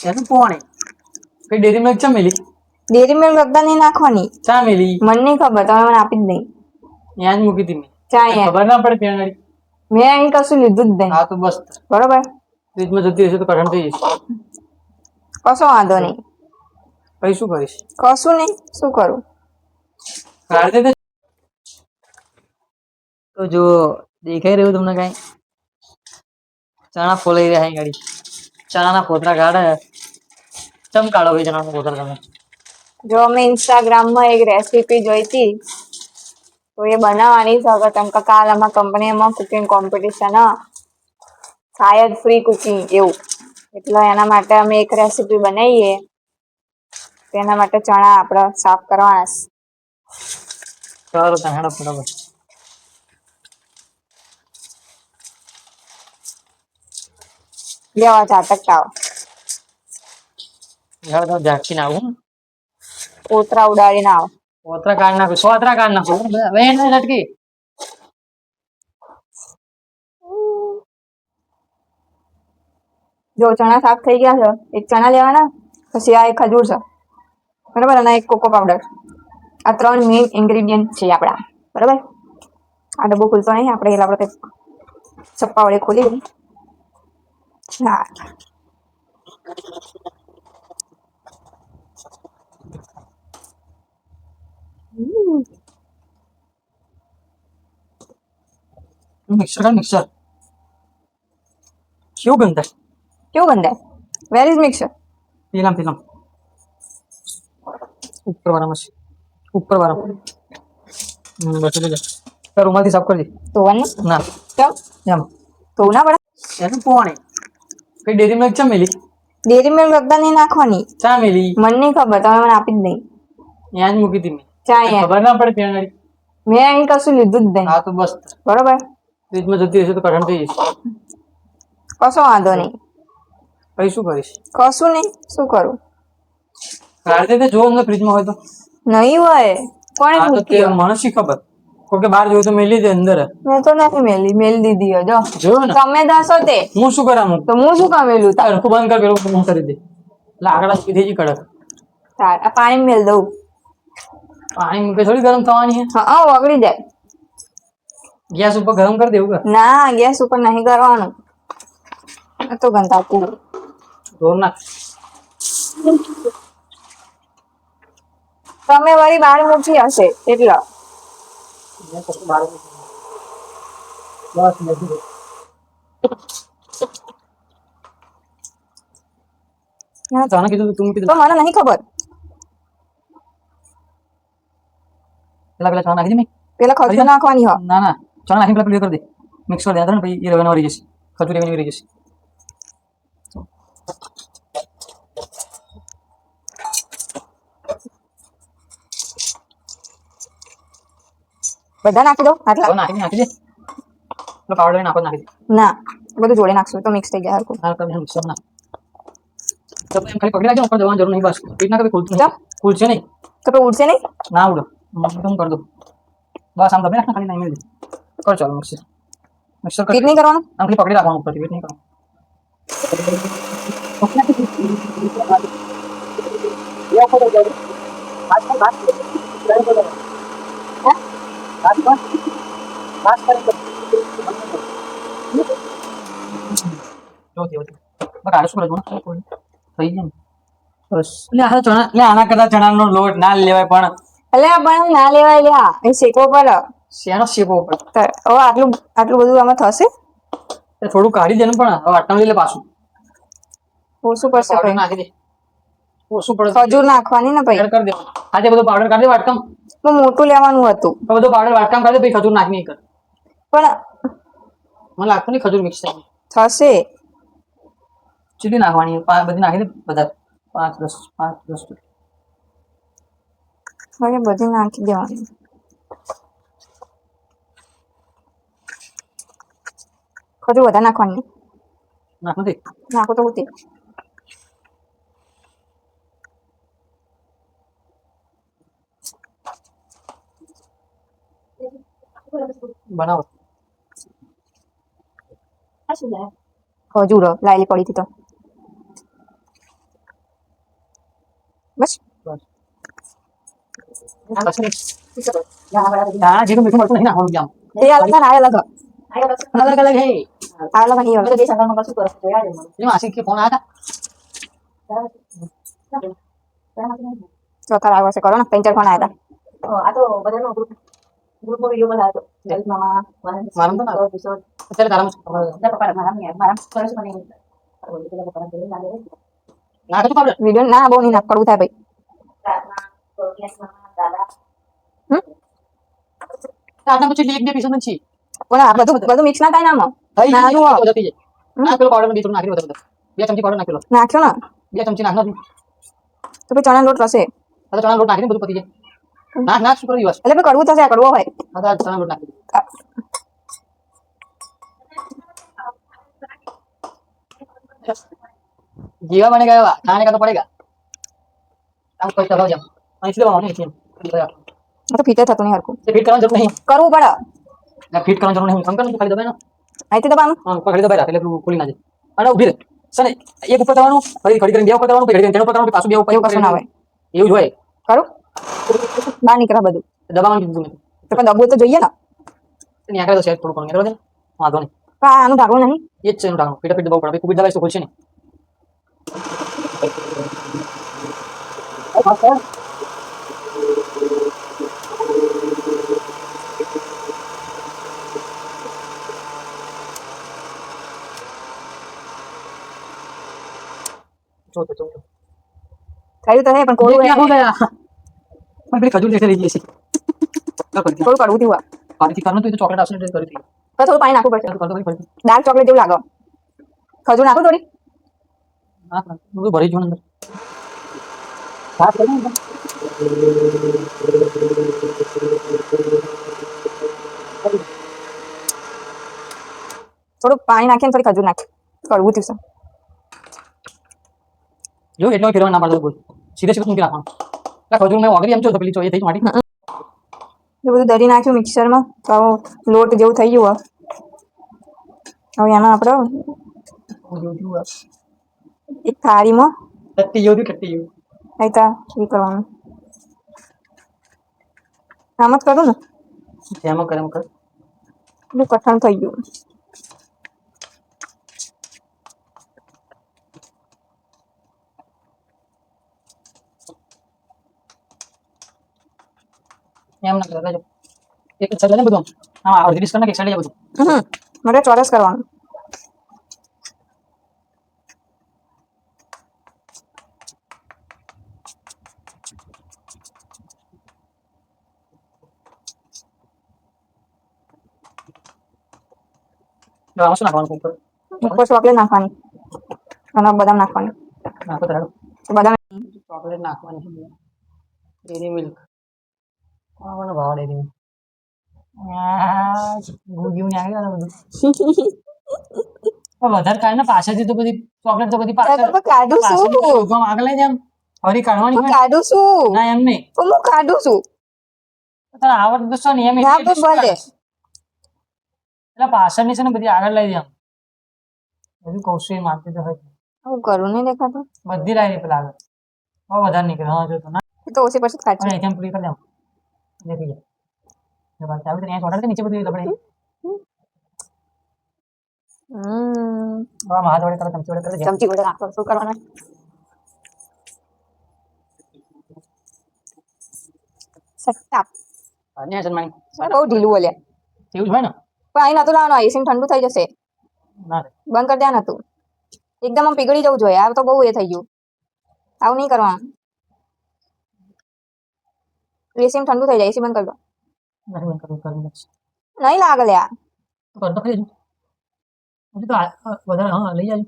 એનું પોણી કઈ ડેરી મિલ્ક ચા મેલી ડેરી મિલ્ક બધા નહીં નાખવાની. ચા મેલી મને નહીં ખબર, તમે મને આપી જ નહીં. ત્યાં જ મૂકી હતી મેં. ચા અહીંયા ખબર ના પડે ત્યાં આગળ. મેં અહીં કશું લીધું જ નહીં. હા તો બસ બરોબર, ફ્રીજમાં જતી હશે તો કઠણ થઈ જશે. કશો વાંધો નહીં. પછી શું કરીશ? કશું નહીં, શું કરું? કાઢી દે. તો જો દેખાઈ રહ્યું તમને કઈ ચણા ફોલાઈ રહ્યા ગાડી. ચણાના ફોતરા કાઢે. ચમ કાઢો ભાઈ ચણાના ફોતરા તમે? જો મેં ઇન્સ્ટાગ્રામમાં એક રેસીપી જોઈ હતી, તો એ બનાવવાની છે. અગર તમે કાલ અમારા કંપનીમાં કુકિંગ કોમ્પિટિશન શાયદ ફ્રી કુકિંગ એવું, એટલે એના માટે અમે એક રેસીપી બનાવીએ. તેના માટે ચણા આપણે સાફ કરવાના છે. ચાલો હેડો ફટાફટ. લેવા ઝાટકતા આવો. હેડો તો ઝાટકીને આવું. કોતરા ઉડાડીને આવો. ફોતરા કાઢી નાખો. સોતરા કાઢી નાખો. વેણ ને ઝટકી. જો ચણા સાફ થઈ ગયા છે, એક ચણા લેવાના, પછી આ એક ખજૂર છે, બરાબર, અને એક કોકો પાવડર. આ 3 મેઇન ઇન્ગ્રેડિયન્ટ છે આપણા, બરાબર. આ ડબ્બો ખુલતો નહીં, આપણે ચપ્પા વડે ખોલી. હા, મિક્સર કર મિક્સર. કેવું ગંધાય? કેવું બંધાય? Where is mixer? પેલામ પેલામ ઉપર વાળામાં છે. ઉપર વાળામાં. બસ એટલે તાર રૂમાલથી સાફ કરી દે. ધોવાનું ના કેમ? એમ ધોવું ના પડે? એનું પોણી કઈ ડેરી મિલ્ક ચા મેલી ડેરી મિલ્ક બધા નહીં નાખવાની. ચા મેલી મને નહીં ખબર, તમે મને આપી જ નહીં. ત્યાં જ મૂકી હતી મેં. ચા અહીંયા ખબર ના પડે ત્યાં આગળ. મેં અહીં કશું લીધું જ નહીં. હા તો બસ બરોબર, ફ્રીજમાં જતી હશે તો કઠણ થઈ જશે. કશો વાંધો નહીં. પછી શું કરીશ? કશું નહીં, શું કરું? કાઢી દે. જો અમને ફ્રીજમાં હોય તો. નહીં હોય, કોણે હા તો તે મૂકી? મને શી ખબર? કોઈ કે બહાર જોયું તો મેલી દે અંદર. મેં તો નથી મેલી દીધી હો. જો જોયું ને? તમે દાસો તે હું શું કરા મૂક? તો હું શું કામેલું તાર? હરખું બંધ કર પેલું હું કરી દે. લાકડા સીધી જ કડક. આ પાણી મેલ દઉં. પાણી મૂકે થોડી ગરમ થવાની છે. હા, ઓગળી જાય. ગેસ ઉપર ગરમ કરી દેવું કે ના, ગેસ ઉપર નહીં કરવાનું. આ તો ગંધાતું. ઢોર નાખ. તમે વળી બહાર મૂકી હશે એટલે. મેં કશું બહાર મૂક્યું. બસ બેસી રહો. તને કીધું તું મૂકી દે. તો મને નહીં ખબર. પેલા ચણા નાખી દે મેં. પેલા ખજૂર નાખવાની હો. ના ના ચણા નાખીને પેલા ક્લિયર કરી દે. મિક્સ કરી દે ને પછી એ રવાનો રહી જશે. ખજૂરી એની રહી જશે. બધા નાખી દો આટલા? નાખી દે. પેલો પાવડર નાખો નાખી દે. ના, બધું જોડે નાખશું તો મિક્સ થઈ જાય હરખું. ના તમે મિક્સર ના. તો એમ ખાલી પકડી રાખજો ઉપર જવાની જરૂર નહીં. બસ પીટ ના કभी ખુલતું ચા? ખુલશે નહીં. તો તો ઉડશે નહીં? ના ઉડો. હું કરી દઉં. બસ આમ દબે રાખને ખાલી નહીં મેળ દે. કર ચાલો મિક્સર. મિક્સર કર. પીટ નહીં કરવાનું? આમ ખાલી પકડી રાખવાનું ઉપરથી વેટ નહીં કરવાનું. આના કરતા ચણાનો લોટ ના લેવાય પણ અલ્યા પણ ના લેવાય લ્યા, એ શેકવો પડે. શેનો શેકો પડે? હવે આટલું બધું આમાં થશે? થોડું કાઢી દે ને પણ હવે આટલું લઈ લે પાછું. ઓછું પડશે પાવડર ભાઈ. નાખી દે. ઓછું પડે. ખજૂર નાખવાની ને ભાઈ. એડ કરી દે. આજે બધું પાવડર કાઢી દે વાટકામ. તો મોટું લેવાનું હતું. તો બધું પાવડર વાટકામ કાઢી દે પછી ખજૂર નાખી નહીં કર. પણ મને લાગતું નહીં ખજૂર મિક્સ થાય. થશે. ચીલી નાખવાની બધી નાખી દે બધા 5-10 હવે બધી નાખી દેવાની. ખજૂર વધારે નાખવાની. નાખ નથી. નાખો તો ઉતી. બનાવો. ખજૂર લાયેલી પડી હતી તો બસ દાણા જેટલું મીઠું મળતું નહીં નાખવાનું જામ એ અલગ છે ને આ અલગ છે. અલગ અલગ હે આ અલગ નહીં અલગ. એ માસી કે ફોન આવ્યા ચોથા લાગવા છે કરો ને 3-4 ફોન આવ્યા હતા. આ તો બધાનો ગ્રુપમાં વિડીયો બનાવ્યો હતો. મારા મારા તો ના અત્યારે તારા પપ્પા મારા સરસ મને ના તો પાવડર વિડીયો ના બહુ નહીં ના કરવું થાય ભાઈ. તાતા પછી એક બે પીસ જ છે પણ આ બધું મિક્સ ના થાય ને આમાં. થઈ નાનું ગયું જતી જાય ના પેલો પાવડર માં નાખી દો બે ચમચી પાવડર નાખી લો નાખ્યો ને બે ચમચી નાખો તો પછી ચણા લોટ રહેશે. હવે ચણા લોટ નાખીને બધું પતી જાય નાખ નાખ શું કર્યું એટલે કડવું થશે આ કડવો હોય. હવે ચણા લોટ નાખી जीवा बनेगा खाने का तो पड़ेगा अब कोई चलो जब इसलिए होने चाहिए તો ફીટ થતું નહીં હરખું. फिट करना जरूर नहीं કરવું પડે. जब फिट करना जरूर नहीं हम कर खाली दबाए ना અહીંથી દબાનું. हां खाली दबाए એટલે ખુલી ના જાય અને ઉભી રહે સને એક ઉપર દબાવવાનું ફરી ખડી કરીને બે ઉપર દબાવવાનું ફરી તેનો ઉપર દબાવવાનું પાછું બે ઉપર એવું કશું ના હોય. એવું જ હોય કરું બહાર નીકળે બધું. દબાવવાનું કીધું મેં તો પણ દબવું તો જોઈએ ને. એની આગળ તો શેર થોડું પણ બરાબર વાંધો નહીં પણ આનું ઢાંકણું નહીં. એ જ છે એનું ઢાંકણું ફીટ દબાવવું પડે ખૂબ દબાઈ તો ખુલશે નહીં થયું તો હે પણ કોળું હે. हो गया પણ પેલી ખજૂર લેખે લઈ જઈએ છીએ થોડું કડવું થયું આ. પાણીથી કરવાનું તો ચોકલેટ આવશે એટલે કરી દીધી તો થોડું પાણી નાખવું પડશે. તો કરતો ફરી ડાર્ક ચોકલેટ જેવું લાગે. ખજૂર નાખો થોડી. હા બધું ભરી જો અંદર સાફ કરી ને થોડું પાણી નાખીને થોડી ખજૂર નાખી. કડવું થયું છે. જો એટલો ફેરવા ના પડતો બોલ સીધે સીધું મૂકી રાખવાનું એટલે ખજૂર મેં ઓગળી એમ છો તો પેલી એ થઈ માટી એ બધું દરી નાખ્યું મિક્સરમાં તો લોટ જેવું થઈ ગયું. હવે એમાં આપણે એક થાળીમાં ટટ્ટી જેવું ટટ્ટી જેવું અહીં એ કરવાનું. આમ જ કરું ને એમ કર એટલું કઠણ થઈ ગયું. એમ ના કરે જો એક સાઈડ લઈને બધું હા અડધી ડિસ્ક કરીને એક સાઈડ બધું મારે ચોરસ કરવાનું. આમાં શું નાખવાનું ઉપર ઉપર ચોકલેટ નાખવાની અને બદામ નાખવાની. નાખો તો બદામ ચોકલેટ નાખવાની ડેરી મિલ્ક કોણ ભાવ ડેરી મિલ્ક ગુજીયું ને આવી બધું વધારે કાઢને પાછળથી તો બધી ચોકલેટ તો બધી કાઢું છું. આગળ લઈ જાય ફરી કાઢવાની હોય કાઢું છું. ના એમ નહીં હું કાઢું છું. તને આવડતું તો શું નહીં એમ ના તો ભલે. એટલે પાછળની છે ને બધી આગળ લઈ જાય બધું કૌશી મારતી તો હોય હું કરું નહીં દેખાતું. બધી લાવી પેલા આગળ બહુ વધારે નીકળે હા જો તો ના એ તો ઓછી પછી કાઢશે. એક્ઝામ પૂરી કરી દઉં દેખી જાય બાકી આવી તો અહીંયા છોડાડે નીચે બધું લપડે હાથ વડે કરો ચમચી વડે કરે ચમચી વડે નાખો. શું કરવાનું? સટ્ટા. અને જન્માની બહુ ઢીલું બોલ્યા. એવું જ હોય ને પણ અહીં નતું લાવવાનું. એસી ઠંડુ થઈ જશે. ના રે બંધ કરી દે નતું. એકદમ આમ પીગળી જવું જોઈએ. આ તો બહુ એ થઈ ગયું. આવું નહીં કરવાનું. એસી ઠંડુ થઈ જાય. એસી બંધ કરી દો. નહીં બંધ કરવું કરવું નહીં લાગે લ્યા. તો કરતો ખરી હજુ તો વધારે હા લઈ જાય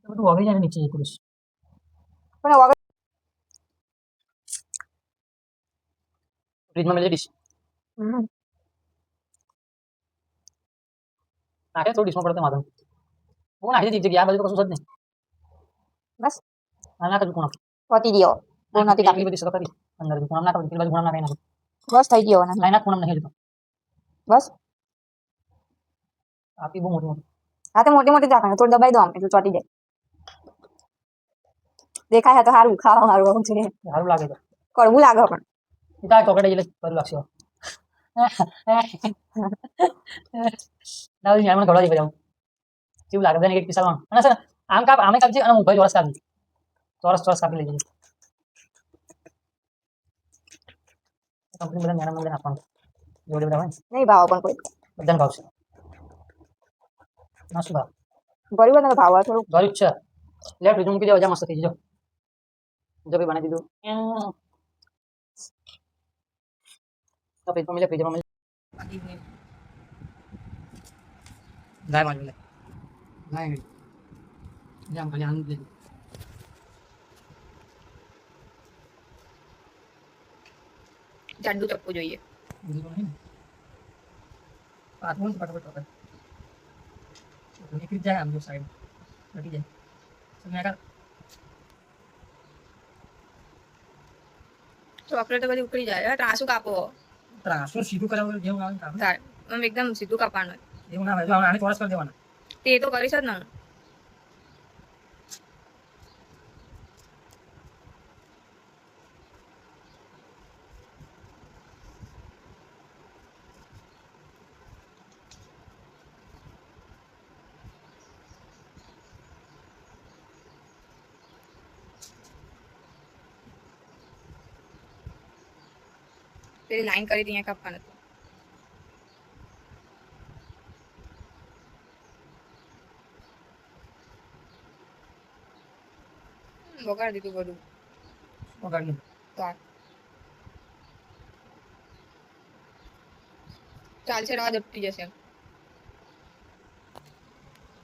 બધું વાગી જાય નીચે એક પુરુષ પણ વગર ફ્રીજમાં મેળવી ડીશ નાખે થોડી ડીશમાં પડતે માધવ હું નાખી દીધી જગ્યા આ બાજુ તો કશું જ નહીં બસ ના નાખ કોણ પતી ગયો. બહુ નથી આટલી બધી સતો કરી અંદર કોણ નાખ પેલી બાજુ કોણ નાખી નાખ બસ થઈ ગયો ને. લાઈના કોણ નહીં જતો બસ આપી બહુ મોટી મોટી હા તો મોટી મોટી રાખવાની. થોડી દબાઈ દો આમ એટલે ચોટી જાય. દેખાય છે તો સારું ખાવા મારું આવું છે સારું લાગે છે કડવું લાગે પણ એ તો આ ચોકલેટ એટલે બધું લાગશે ના મને ઘડવા જઈ જાઉં કેવું લાગે તને એક પીસામાં અને સર આમ કાપ આમે કાપજે અને ઉભા ચોરસ કાપજે ચોરસ કાપી લેજે કંપની બધા મેડમ મને આપવાનું જોડે બધા હોય નહીં ભાવ પણ કોઈ બધાને ભાવશે ના શું ભાવ ગરીબ ને ભાવ હોય થોડું ગરીબ છે લે ફ્રીજ મૂકી દેવા મસ્ત થઈ જજો જો ભાઈ બનાવી દીધું તો ફ્રીજમાં મિલે ગાય મારી લે ગાય જામ ખાલી આનંદ લે જાડું ચપ્પુ જોઈએ પાછું પકડ નીકળી જાય આમ જો સાઈડ નીકળી જાય સમય કા ચોકલેટ બધી ઉકળી જાય ત્રાસુ કાપો ત્રાસું સીધું કરાવવું જેવું આવે કામ આમ એકદમ સીધું કાપવાનું એવું ના હોય જો આને ચોરસ કરી દેવાના તે તો કરીશ જ ને પેલી લાઈન કરી હતી અહીંયા કાપવાનું હતું વગાડી દીધું બધું વગાડી ચાલશે રવા દપટી જશે